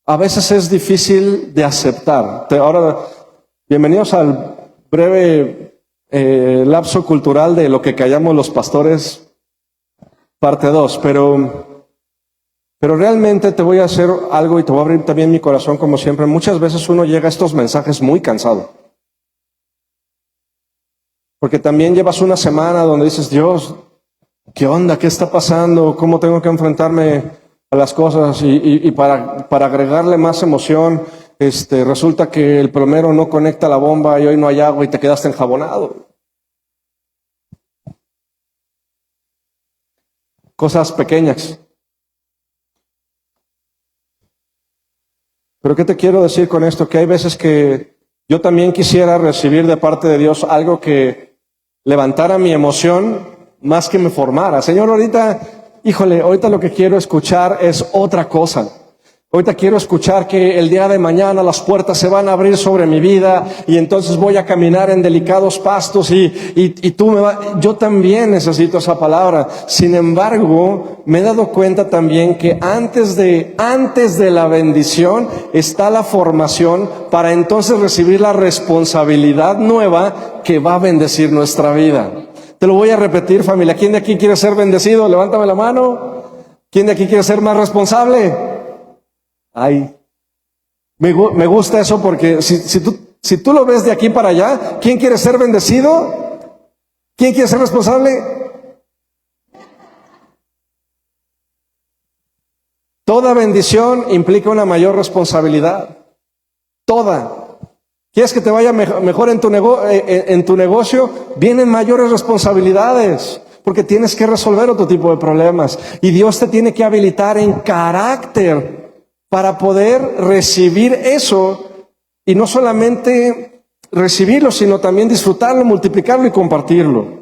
a veces es difícil de aceptar. Ahora, bienvenidos al breve lapso cultural de lo que callamos los pastores, parte 2. Pero realmente te voy a hacer algo y te voy a abrir también mi corazón como siempre. Muchas veces uno llega a estos mensajes muy cansado. Porque también llevas una semana donde dices, Dios, ¿qué onda? ¿Qué está pasando? ¿Cómo tengo que enfrentarme a las cosas? Y para agregarle más emoción, resulta que el plomero no conecta la bomba y hoy no hay agua y te quedaste enjabonado. Cosas pequeñas. Pero ¿qué te quiero decir con esto? Que hay veces que yo también quisiera recibir de parte de Dios algo que levantara mi emoción más que me formara. Señor, ahorita lo que quiero escuchar es otra cosa. Ahorita quiero escuchar que el día de mañana las puertas se van a abrir sobre mi vida y entonces voy a caminar en delicados pastos y yo también necesito esa palabra. Sin embargo, me he dado cuenta también que antes de la bendición está la formación para entonces recibir la responsabilidad nueva que va a bendecir nuestra vida. Te lo voy a repetir, familia. ¿Quién de aquí quiere ser bendecido? Levántame la mano. ¿Quién de aquí quiere ser más responsable? Ay, Me gusta eso porque si tú lo ves de aquí para allá, ¿quién quiere ser bendecido? ¿Quién quiere ser responsable? Toda bendición implica una mayor responsabilidad. Toda. ¿Quieres que te vaya mejor en tu negocio? Vienen mayores responsabilidades, porque tienes que resolver otro tipo de problemas. Y Dios te tiene que habilitar en carácter para poder recibir eso, y no solamente recibirlo, sino también disfrutarlo, multiplicarlo y compartirlo.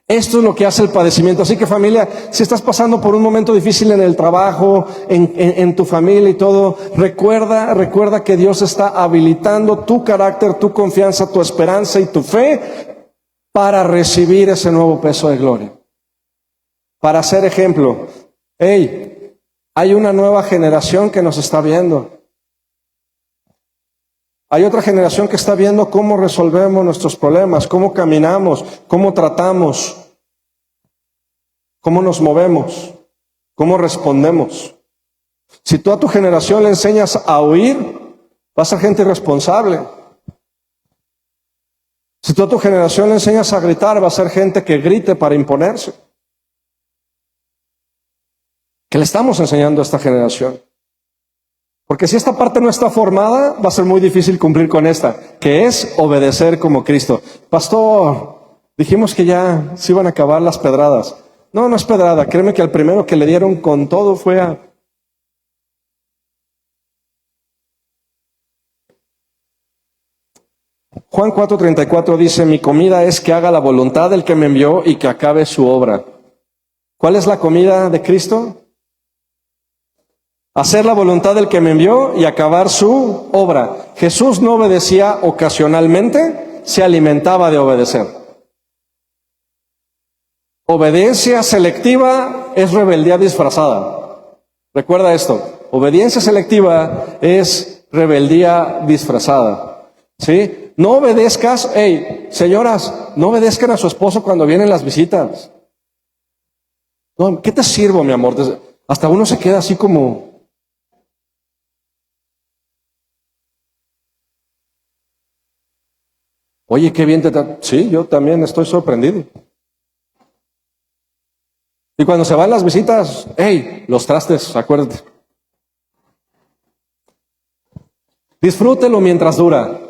Esto es lo que hace el padecimiento. Así que, familia, si estás pasando por un momento difícil en el trabajo, en tu familia y todo, recuerda que Dios está habilitando tu carácter, tu confianza, tu esperanza y tu fe para recibir ese nuevo peso de gloria. Para ser ejemplo. Hey, hay una nueva generación que nos está viendo. Hay otra generación que está viendo cómo resolvemos nuestros problemas, cómo caminamos, cómo tratamos, cómo nos movemos, cómo respondemos. Si tú a tu generación le enseñas a huir, va a ser gente irresponsable. Si tú a tu generación le enseñas a gritar, va a ser gente que grite para imponerse. ¿Qué le estamos enseñando a esta generación? Porque si esta parte no está formada, va a ser muy difícil cumplir con esta, que es obedecer como Cristo. Pastor, dijimos que ya se iban a acabar las pedradas. No, no es pedrada. Créeme que al primero que le dieron con todo fue a... Juan 4:34 dice, mi comida es que haga la voluntad del que me envió y que acabe su obra. ¿Cuál es la comida de Cristo? Hacer la voluntad del que me envió y acabar su obra. Jesús no obedecía ocasionalmente, se alimentaba de obedecer. Obediencia selectiva es rebeldía disfrazada. Recuerda esto, obediencia selectiva es rebeldía disfrazada. ¿Sí? No obedezcas, señoras, no obedezcan a su esposo cuando vienen las visitas. No, ¿qué te sirvo, mi amor? Hasta uno se queda así como... Oye, qué bien te trata. Sí, yo también estoy sorprendido. Y cuando se van las visitas, los trastes, acuérdate. Disfrútelo mientras dura.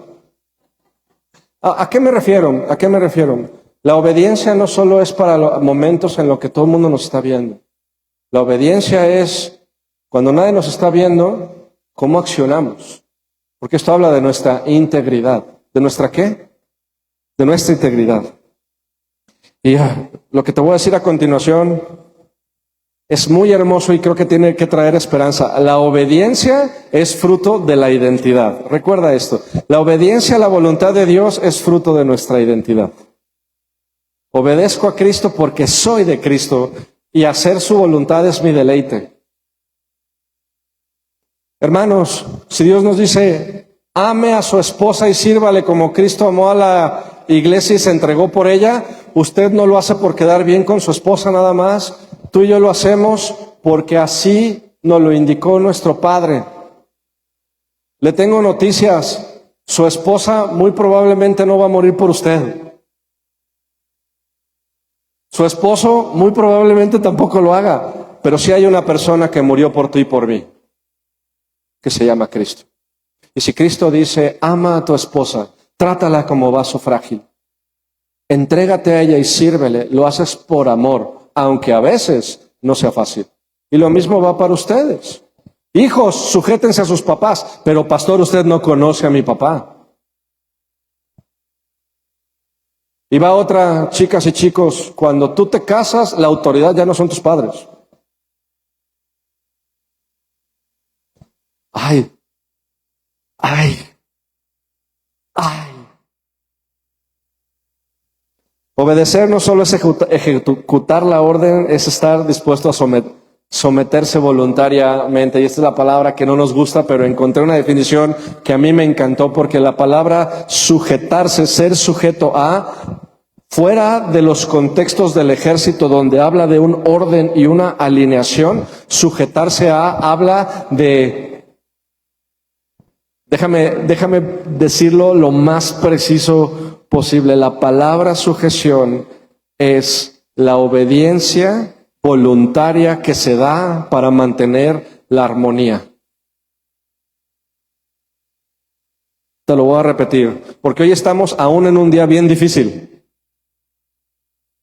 ¿A qué me refiero? ¿A qué me refiero? La obediencia no solo es para los momentos en los que todo el mundo nos está viendo. La obediencia es cuando nadie nos está viendo, cómo accionamos. Porque esto habla de nuestra integridad. ¿De nuestra qué? De nuestra integridad. Y lo que te voy a decir a continuación es muy hermoso y creo que tiene que traer esperanza. La obediencia es fruto de la identidad. Recuerda esto. La obediencia a la voluntad de Dios es fruto de nuestra identidad. Obedezco a Cristo porque soy de Cristo y hacer su voluntad es mi deleite. Hermanos, si Dios nos dice, ame a su esposa y sírvale como Cristo amó a la iglesia y se entregó por ella, usted no lo hace por quedar bien con su esposa nada más. Tú y yo lo hacemos porque así nos lo indicó nuestro Padre. Le tengo noticias. Su esposa muy probablemente no va a morir por usted. Su esposo muy probablemente tampoco lo haga. Pero sí hay una persona que murió por ti y por mí, que se llama Cristo. Y si Cristo dice, ama a tu esposa, trátala como vaso frágil, entrégate a ella y sírvele, lo haces por amor, aunque a veces no sea fácil. Y lo mismo va para ustedes. Hijos, sujétense a sus papás, pero pastor, usted no conoce a mi papá. Y va otra, chicas y chicos, cuando tú te casas, la autoridad ya no son tus padres. Ay. Obedecer no solo es ejecutar la orden, es estar dispuesto a someterse voluntariamente. Y esta es la palabra que no nos gusta, pero encontré una definición que a mí me encantó, porque la palabra sujetarse, ser sujeto a, fuera de los contextos del ejército donde habla de un orden y una alineación, sujetarse a habla de Déjame decirlo lo más preciso posible. La palabra sujeción es la obediencia voluntaria que se da para mantener la armonía. Te lo voy a repetir, porque hoy estamos aún en un día bien difícil.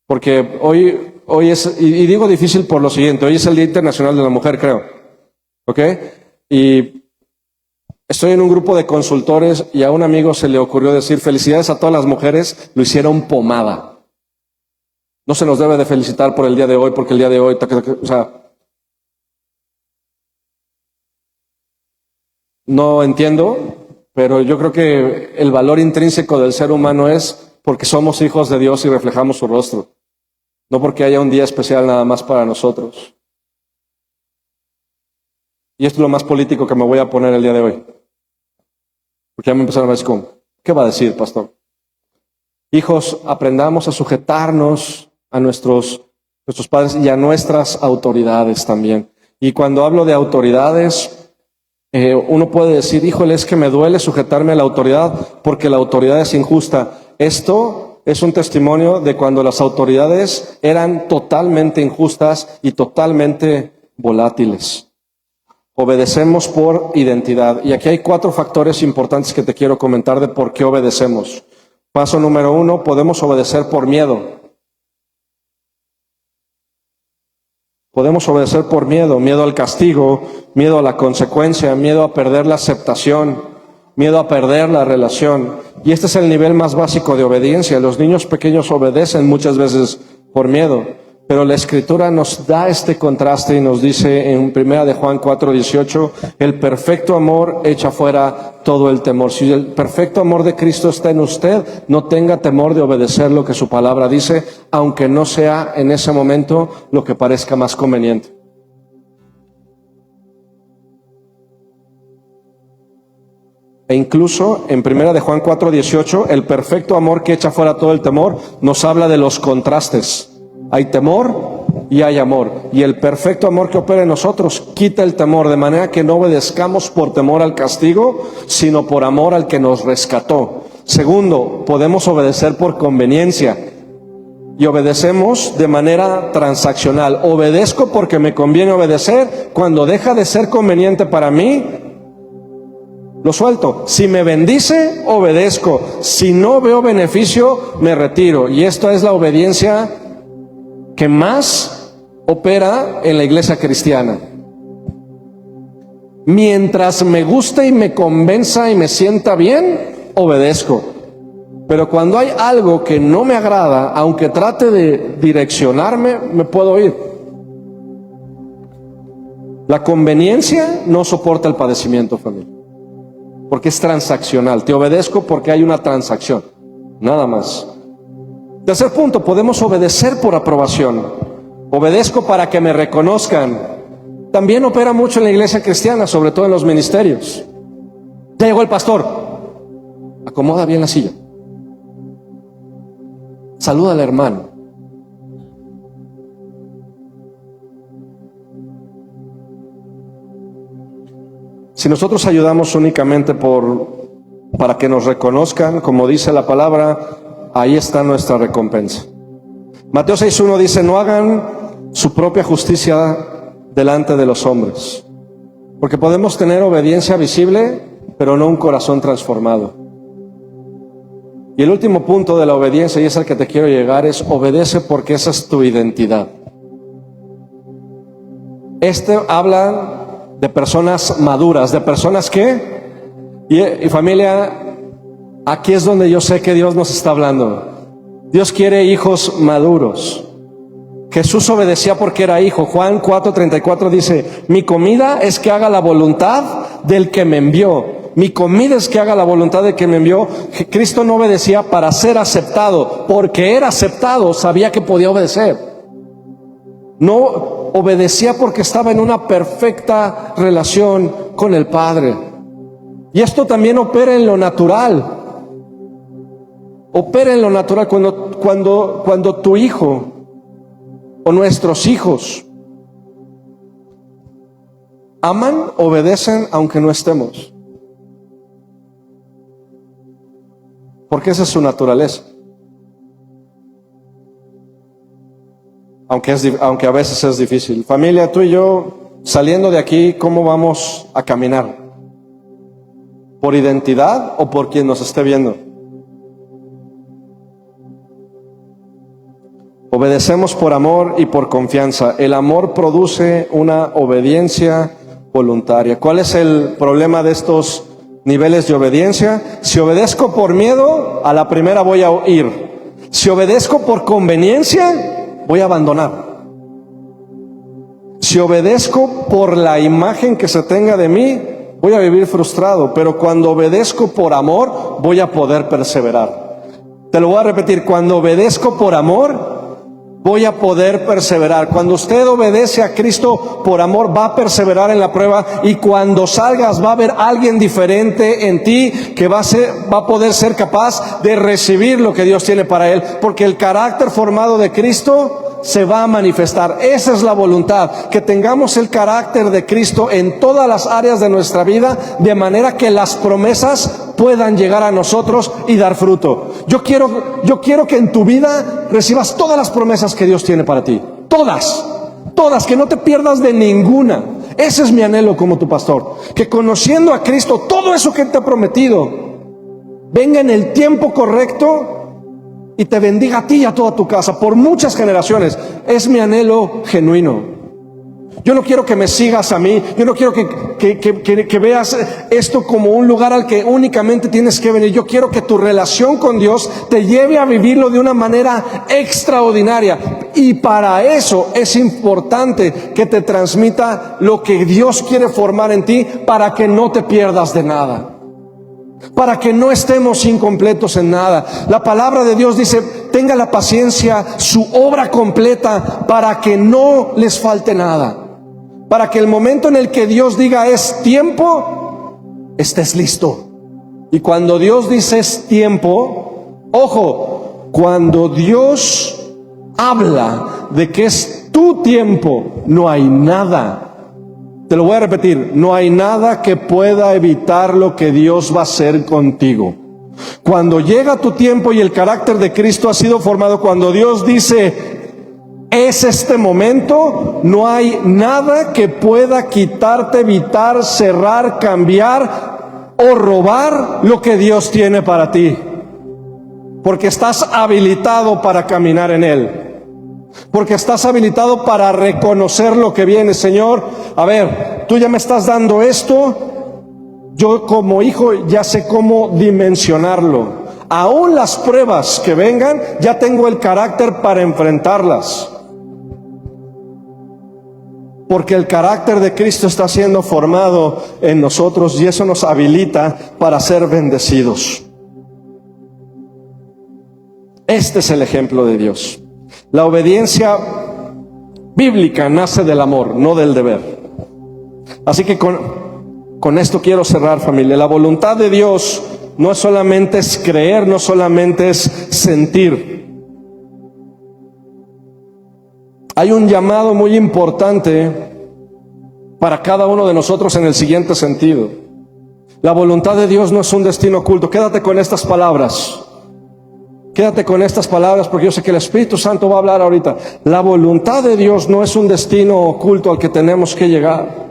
Porque hoy es, y digo difícil por lo siguiente, hoy es el Día Internacional de la Mujer, creo. ¿Ok? Y estoy en un grupo de consultores y a un amigo se le ocurrió decir felicidades a todas las mujeres, lo hicieron pomada. No se nos debe de felicitar por el día de hoy, porque el día de hoy, o sea, no entiendo, pero yo creo que el valor intrínseco del ser humano es porque somos hijos de Dios y reflejamos su rostro, no porque haya un día especial nada más para nosotros. Y esto es lo más político que me voy a poner el día de hoy. Porque ya me empezaron a decir, ¿qué va a decir, pastor? Hijos, aprendamos a sujetarnos a nuestros padres y a nuestras autoridades también. Y cuando hablo de autoridades, uno puede decir, híjole, es que me duele sujetarme a la autoridad porque la autoridad es injusta. Esto es un testimonio de cuando las autoridades eran totalmente injustas y totalmente volátiles. Obedecemos por identidad. Y aquí hay 4 factores importantes que te quiero comentar de por qué obedecemos. Paso número 1, podemos obedecer por miedo. Podemos obedecer por miedo, miedo al castigo, miedo a la consecuencia, miedo a perder la aceptación, miedo a perder la relación. Y este es el nivel más básico de obediencia. Los niños pequeños obedecen muchas veces por miedo. Pero la Escritura nos da este contraste y nos dice en 1 de Juan 4:18, el perfecto amor echa fuera todo el temor. Si el perfecto amor de Cristo está en usted, no tenga temor de obedecer lo que su palabra dice, aunque no sea en ese momento lo que parezca más conveniente. E incluso en 1 de Juan 4:18, el perfecto amor que echa fuera todo el temor, nos habla de los contrastes. Hay temor y hay amor. Y el perfecto amor que opera en nosotros quita el temor, de manera que no obedezcamos por temor al castigo, sino por amor al que nos rescató. Segundo, podemos obedecer por conveniencia. Y obedecemos de manera transaccional. Obedezco porque me conviene obedecer. Cuando deja de ser conveniente para mí, lo suelto. Si me bendice, obedezco. Si no veo beneficio, me retiro. Y esto es la obediencia que más opera en la iglesia cristiana. Mientras me guste y me convenza y me sienta bien, obedezco. Pero cuando hay algo que no me agrada, aunque trate de direccionarme, me puedo ir. La conveniencia no soporta el padecimiento, familia, porque es transaccional. Te obedezco porque hay una transacción, nada más. Tercer punto, podemos obedecer por aprobación. Obedezco para que me reconozcan. También opera mucho en la iglesia cristiana, sobre todo en los ministerios. Ya llegó el pastor. Acomoda bien la silla. Saluda al hermano. Si nosotros ayudamos únicamente para que nos reconozcan, como dice la palabra, ahí está nuestra recompensa. Mateo 6:1 dice, no hagan su propia justicia delante de los hombres, porque podemos tener obediencia visible, pero no un corazón transformado. Y el último punto de la obediencia, y es al que te quiero llegar, es obedece porque esa es tu identidad. Habla de personas maduras, de personas que, y familia, aquí es donde yo sé que Dios nos está hablando. Dios quiere hijos maduros. Jesús obedecía porque era hijo. Juan 4:34 dice, mi comida es que haga la voluntad del que me envió. Mi comida es que haga la voluntad del que me envió. Cristo no obedecía para ser aceptado, porque era aceptado, sabía que podía obedecer. No obedecía porque estaba en una perfecta relación con el Padre. Y esto también opera en lo natural. Opera en lo natural cuando tu hijo o nuestros hijos aman, obedecen aunque no estemos. porque esa es su naturaleza. Aunque a veces es difícil. Familia, tú y yo, saliendo de aquí, ¿cómo vamos a caminar? ¿Por identidad o por quien nos esté viendo? Obedecemos por amor y por confianza. El amor produce una obediencia voluntaria. ¿Cuál es el problema de estos niveles de obediencia? Si obedezco por miedo, a la primera voy a ir. Si obedezco por conveniencia, voy a abandonar. Si obedezco por la imagen que se tenga de mí, voy a vivir frustrado. Pero cuando obedezco por amor, voy a poder perseverar. Te lo voy a repetir, cuando obedezco por amor, voy a poder perseverar. Cuando usted obedece a Cristo por amor, va a perseverar en la prueba, y cuando salgas va a haber alguien diferente en ti que va a poder ser capaz de recibir lo que Dios tiene para él, porque el carácter formado de Cristo se va a manifestar. Esa es la voluntad, que tengamos el carácter de Cristo en todas las áreas de nuestra vida, de manera que las promesas puedan llegar a nosotros y dar fruto. Yo quiero que en tu vida recibas todas las promesas que Dios tiene para ti. Todas, que no te pierdas de ninguna. Ese es mi anhelo como tu pastor. Que conociendo a Cristo, todo eso que te ha prometido venga en el tiempo correcto y te bendiga a ti y a toda tu casa por muchas generaciones. Es mi anhelo genuino. Yo no quiero que me sigas a mí. Yo no quiero que veas esto como un lugar al que únicamente tienes que venir. Yo quiero que tu relación con Dios te lleve a vivirlo de una manera extraordinaria. Y para eso es importante que te transmita lo que Dios quiere formar en ti, para que no te pierdas de nada, para que no estemos incompletos en nada. La palabra de Dios dice: tenga la paciencia, su obra completa, para que no les falte nada. Para que el momento en el que Dios diga es tiempo, estés listo. Y cuando Dios dice es tiempo, ojo, cuando Dios habla de que es tu tiempo, no hay nada, te lo voy a repetir, no hay nada que pueda evitar lo que Dios va a hacer contigo. Cuando llega tu tiempo y el carácter de Cristo ha sido formado, cuando Dios dice es este momento, no hay nada que pueda quitarte, evitar, cerrar, cambiar o robar lo que Dios tiene para ti, porque estás habilitado para caminar en Él, porque estás habilitado para reconocer lo que viene. Señor, a ver, tú ya me estás dando esto, yo como hijo ya sé cómo dimensionarlo. Aún las pruebas que vengan, ya tengo el carácter para enfrentarlas, porque el carácter de Cristo está siendo formado en nosotros, y eso nos habilita para ser bendecidos. Este es el ejemplo de Dios. La obediencia bíblica nace del amor, no del deber. Así que con esto quiero cerrar, familia. La voluntad de Dios no solamente es creer, no solamente es sentir. Hay un llamado muy importante para cada uno de nosotros en el siguiente sentido. La voluntad de Dios no es un destino oculto. Quédate con estas palabras. Quédate con estas palabras, porque yo sé que el Espíritu Santo va a hablar ahorita. La voluntad de Dios no es un destino oculto al que tenemos que llegar.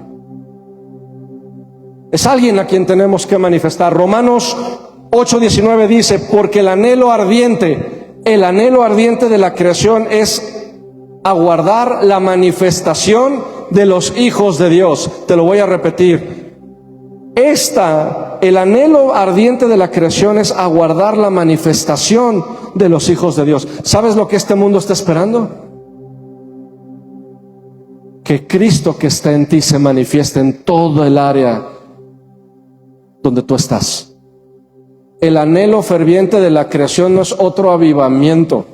Es alguien a quien tenemos que manifestar. Romanos 8:19 dice: porque el anhelo ardiente de la creación es aguardar la manifestación de los hijos de Dios. Te lo voy a repetir. El anhelo ardiente de la creación es aguardar la manifestación de los hijos de Dios. ¿Sabes lo que este mundo está esperando? Que Cristo que está en ti se manifieste en todo el área donde tú estás. El anhelo ferviente de la creación no es otro avivamiento.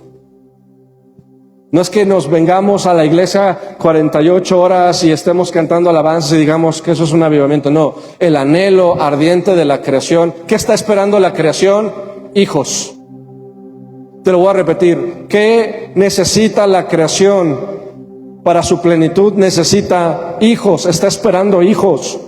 No es que nos vengamos a la iglesia 48 horas y estemos cantando alabanzas y digamos que eso es un avivamiento. No, el anhelo ardiente de la creación. ¿Qué está esperando la creación? Hijos. Te lo voy a repetir. ¿Qué necesita la creación para su plenitud? Necesita hijos. Está esperando hijos.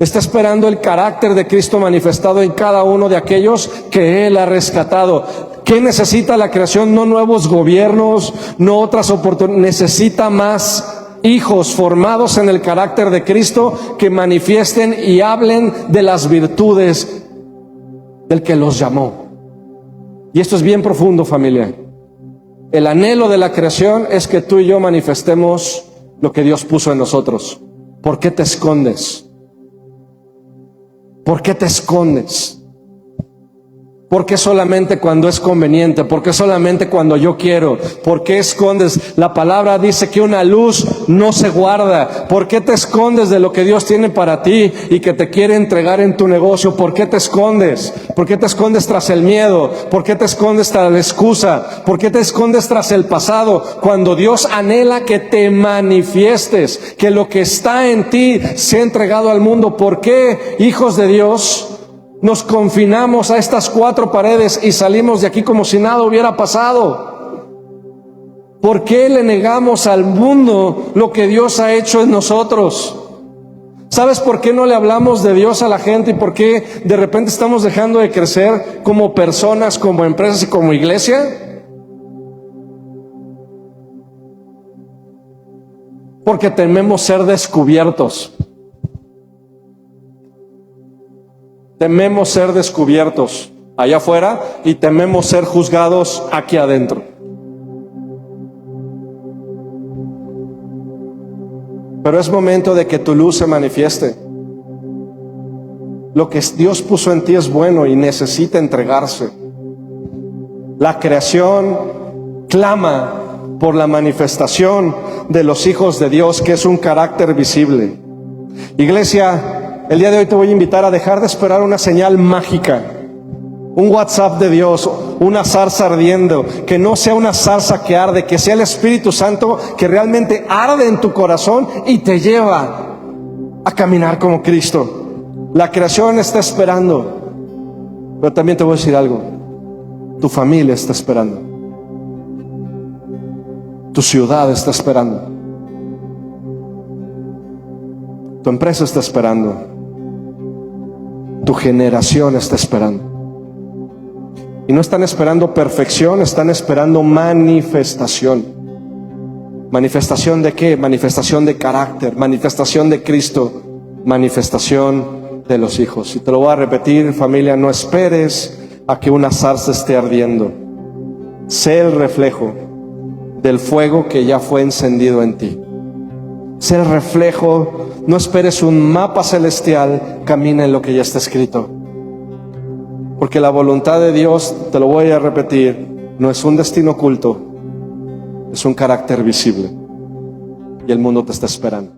Está esperando el carácter de Cristo manifestado en cada uno de aquellos que Él ha rescatado. ¿Qué necesita la creación? No nuevos gobiernos, no otras oportunidades. Necesita más hijos formados en el carácter de Cristo que manifiesten y hablen de las virtudes del que los llamó. Y esto es bien profundo, familia. El anhelo de la creación es que tú y yo manifestemos lo que Dios puso en nosotros. ¿Por qué te escondes? ¿Por qué te escondes? ¿Por qué solamente cuando es conveniente? ¿Por qué solamente cuando yo quiero? ¿Por qué escondes? La palabra dice que una luz no se guarda. ¿Por qué te escondes de lo que Dios tiene para ti y que te quiere entregar en tu negocio? ¿Por qué te escondes? ¿Por qué te escondes tras el miedo? ¿Por qué te escondes tras la excusa? ¿Por qué te escondes tras el pasado? Cuando Dios anhela que te manifiestes, que lo que está en ti sea entregado al mundo. ¿Por qué, hijos de Dios, nos confinamos a estas 4 paredes y salimos de aquí como si nada hubiera pasado? ¿Por qué le negamos al mundo lo que Dios ha hecho en nosotros? ¿Sabes por qué no le hablamos de Dios a la gente y por qué de repente estamos dejando de crecer como personas, como empresas y como iglesia? Porque tememos ser descubiertos. Tememos ser descubiertos allá afuera y tememos ser juzgados aquí adentro. Pero es momento de que tu luz se manifieste. Lo que Dios puso en ti es bueno y necesita entregarse. La creación clama por la manifestación de los hijos de Dios, que es un carácter visible. Iglesia, el día de hoy te voy a invitar a dejar de esperar una señal mágica, un WhatsApp de Dios, una zarza ardiendo, que no sea una zarza que arde, que sea el Espíritu Santo que realmente arde en tu corazón y te lleva a caminar como Cristo. La creación está esperando, pero también te voy a decir algo, tu familia está esperando, tu ciudad está esperando, tu empresa está esperando, tu generación está esperando. Y no están esperando perfección, están esperando manifestación. ¿Manifestación de qué? Manifestación de carácter, manifestación de Cristo, manifestación de los hijos. Y te lo voy a repetir, familia, no esperes a que una zarza esté ardiendo. Sé el reflejo del fuego que ya fue encendido en ti. Sé el reflejo, no esperes un mapa celestial, camina en lo que ya está escrito. Porque la voluntad de Dios, te lo voy a repetir, no es un destino oculto, es un carácter visible. Y el mundo te está esperando.